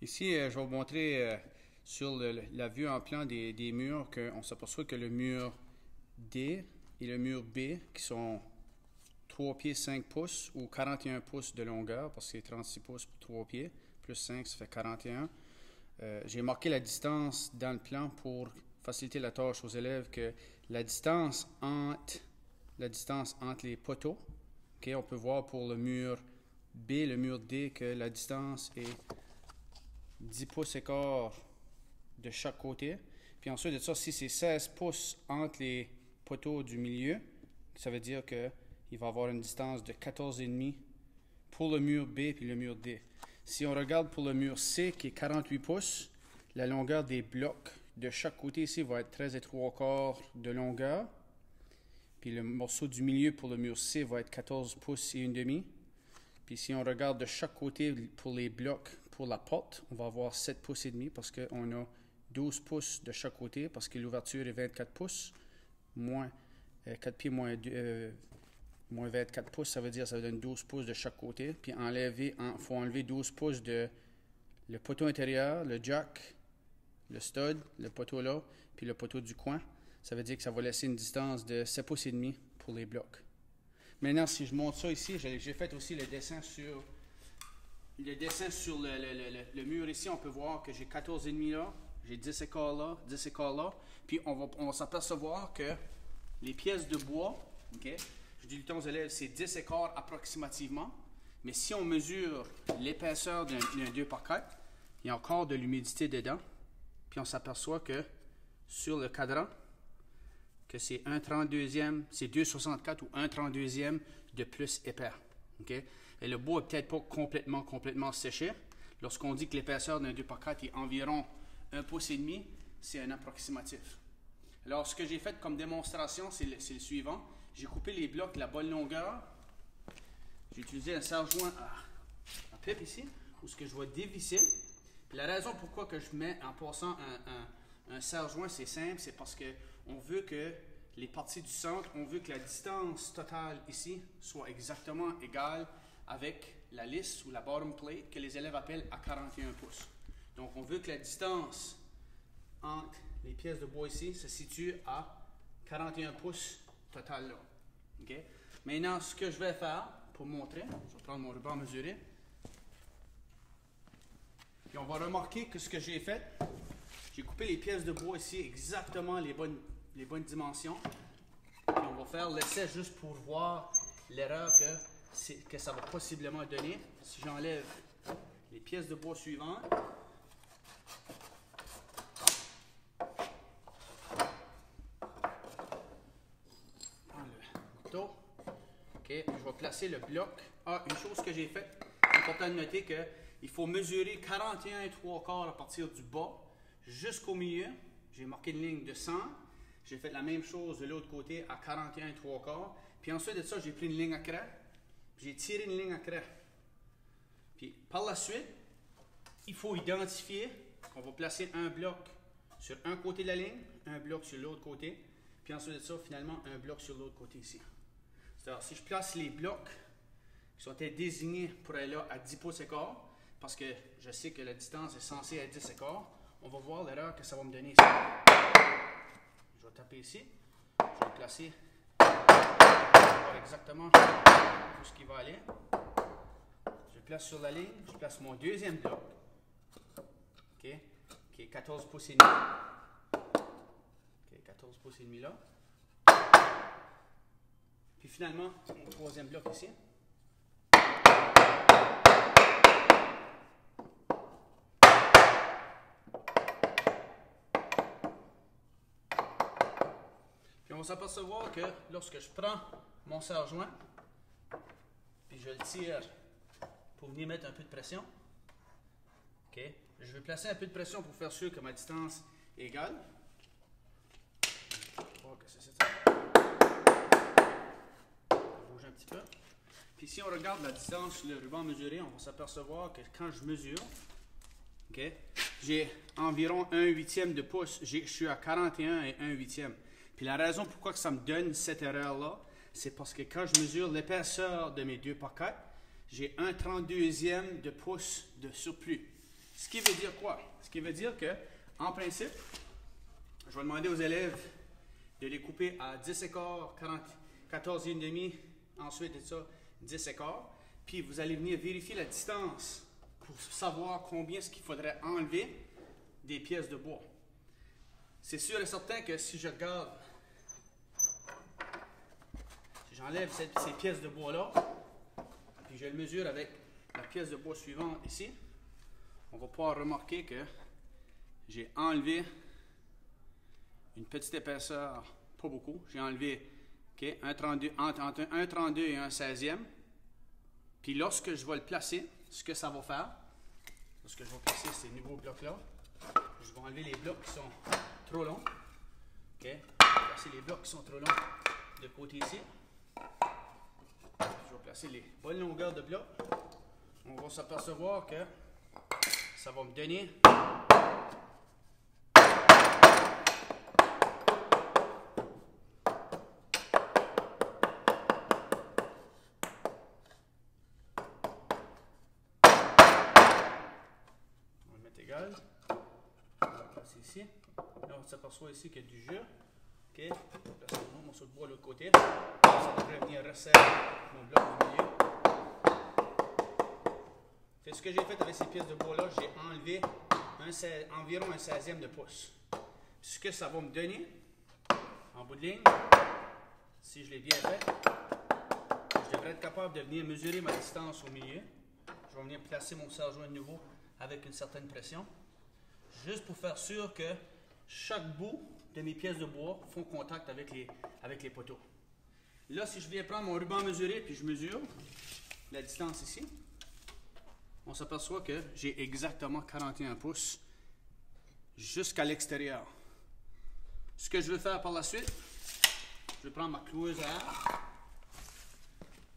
Ici, je vais vous montrer sur la vue en plan des murs qu'on s'aperçoit que le mur D et le mur B, qui sont 3 pieds 5 pouces ou 41 pouces de longueur, parce que c'est 36 pouces pour 3 pieds, plus 5, ça fait 41. J'ai marqué la distance dans le plan pour faciliter la tâche aux élèves, que la distance entre les poteaux, okay, on peut voir pour le mur B, le mur D, que la distance est 10 pouces et quart de chaque côté. Puis ensuite de ça, si c'est 16 pouces entre les poteaux du milieu, ça veut dire qu'il va y avoir une distance de 14,5 pour le mur B puis le mur D. Si on regarde pour le mur C, qui est 48 pouces, la longueur des blocs de chaque côté ici va être 13 et 3 quarts de longueur. Puis le morceau du milieu pour le mur C va être 14 pouces et une demi. Puis si on regarde de chaque côté pour les blocs pour la porte, on va avoir 7 pouces et demi parce qu'on a 12 pouces de chaque côté parce que l'ouverture est 24 pouces, moins 4 pieds moins 24 pouces, ça veut dire que ça donne 12 pouces de chaque côté. Puis il faut enlever 12 pouces de le poteau intérieur, le jack, le stud, le poteau là, puis le poteau du coin. Ça veut dire que ça va laisser une distance de 7 pouces et demi pour les blocs. Maintenant, si je monte ça ici, j'ai fait aussi le dessin sur le mur ici. On peut voir que j'ai 14,5 là, j'ai 10 écarts là, 10 écarts là. Puis on va s'apercevoir que les pièces de bois, okay, je dis le temps aux élèves, c'est 10 écarts approximativement. Mais si on mesure l'épaisseur d'un 2x4, il y a encore de l'humidité dedans. Puis on s'aperçoit que sur le cadran, que c'est 1/32e, c'est 2,64 ou 1/32e de plus épais. Okay? Et le bois n'est peut-être pas complètement séché. Lorsqu'on dit que l'épaisseur d'un 2x4 est environ 1,5 pouce, c'est un approximatif. Alors, ce que j'ai fait comme démonstration, c'est le suivant. J'ai coupé les blocs la bonne longueur. J'ai utilisé un serre-joint à pipe ici, où ce que je vais dévisser. Puis la raison pourquoi que je mets en passant un serre-joint, c'est simple, c'est parce qu'on veut que les parties du centre, on veut que la distance totale ici soit exactement égale avec la lisse ou la bottom plate que les élèves appellent à 41 pouces. Donc on veut que la distance entre les pièces de bois ici se situe à 41 pouces total là. Okay? Maintenant, ce que je vais faire pour montrer, je vais prendre mon ruban mesuré. Puis on va remarquer que ce que j'ai fait, j'ai coupé les pièces de bois ici exactement les bonnes dimensions. Puis on va faire l'essai juste pour voir l'erreur que ça va possiblement donner. Si j'enlève les pièces de bois suivantes, prends le couteau. OK, je vais placer le bloc. Une chose que j'ai faite, c'est important de noter qu'il faut mesurer 41 et 3 quarts à partir du bas jusqu'au milieu. J'ai marqué une ligne de 100. J'ai fait la même chose de l'autre côté à 41 et 3 quarts. Puis ensuite de ça, j'ai pris une ligne à craie. J'ai tiré une ligne à craie. Puis par la suite, il faut identifier qu'on va placer un bloc sur un côté de la ligne, un bloc sur l'autre côté. Puis ensuite de ça, finalement, un bloc sur l'autre côté ici. C'est-à-dire, si je place les blocs qui sont désignés pour aller là à 10 pouces et quart, parce que je sais que la distance est censée être 10 et quart, on va voir l'erreur que ça va me donner ici. Je vais taper ici. Je vais placer exactement où ce qui va aller. Je place sur la ligne. Je place mon deuxième bloc, okay, qui est 14 pouces et demi. Okay, 14 pouces et demi là. Puis finalement, mon troisième bloc ici. Puis on va s'apercevoir que lorsque je prends mon serre-joint, puis je le tire pour venir mettre un peu de pression, okay, je vais placer un peu de pression pour faire sûr que ma distance est égale. Oh, que c'est ça. Bouge un petit peu. Puis si on regarde la distance sur le ruban mesuré, on va s'apercevoir que quand je mesure, okay, j'ai environ 1/8 de pouce. Je suis à 41 et 1/8. Puis la raison pourquoi que ça me donne cette erreur-là, c'est parce que quand je mesure l'épaisseur de mes 2x4, j'ai 1/32e de pouce de surplus. Ce qui veut dire quoi? Ce qui veut dire que, en principe, je vais demander aux élèves de les couper à 10 écarts, 14,5, ensuite de ça, 10 écarts. Puis vous allez venir vérifier la distance pour savoir combien est-ce qu'il faudrait enlever des pièces de bois. C'est sûr et certain que si je regarde, si j'enlève ces pièces de bois-là, puis je le mesure avec la pièce de bois suivante ici, on va pouvoir remarquer que j'ai enlevé une petite épaisseur, pas beaucoup. J'ai enlevé entre un 1,32 et un 16e. Puis lorsque je vais le placer, ce que ça va faire, lorsque je vais placer ces nouveaux blocs-là, je vais enlever les blocs qui sont trop longs. Je vais placer les blocs qui sont trop longs de côté ici. Je vais placer les bonnes longueurs de blocs. On va s'apercevoir que ça va me donner égal. On va placer ici. Là, on s'aperçoit ici qu'il y a du jus. OK. Je vais placer un autre morceau de bois de l'autre côté. Ça devrait venir resserrer mon bloc au milieu. C'est ce que j'ai fait avec ces pièces de bois-là. J'ai enlevé environ un 16e de pouce. Ce que ça va me donner, en bout de ligne, si je l'ai bien fait, je devrais être capable de venir mesurer ma distance au milieu. Je vais venir placer mon serre-joint de nouveau avec une certaine pression, juste pour faire sûr que chaque bout de mes pièces de bois font contact avec les poteaux. Là, si je viens prendre mon ruban mesuré puis je mesure la distance ici, on s'aperçoit que j'ai exactement 41 pouces jusqu'à l'extérieur. Ce que je vais faire par la suite, je vais prendre ma cloueuse à air,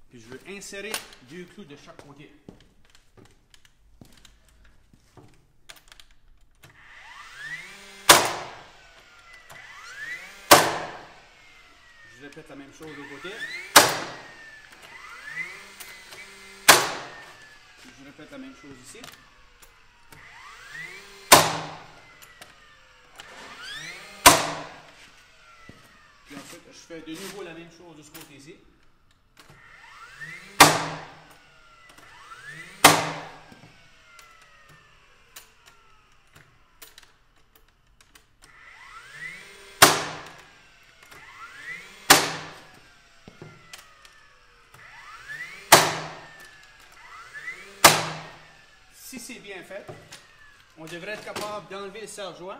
puis je vais insérer 2 clous de chaque côté. Je répète la même chose de côté. Je répète la même chose ici. Puis ensuite, je fais de nouveau la même chose de ce côté-ci. Si c'est bien fait, on devrait être capable d'enlever le serre-joint.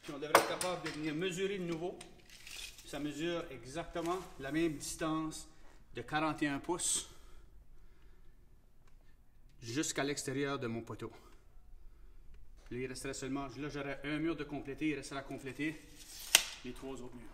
Puis on devrait être capable de venir mesurer de nouveau. Ça mesure exactement la même distance de 41 pouces jusqu'à l'extérieur de mon poteau. Là, il resterait seulement, là j'aurais un mur de compléter, il resterait à compléter les 3 autres murs.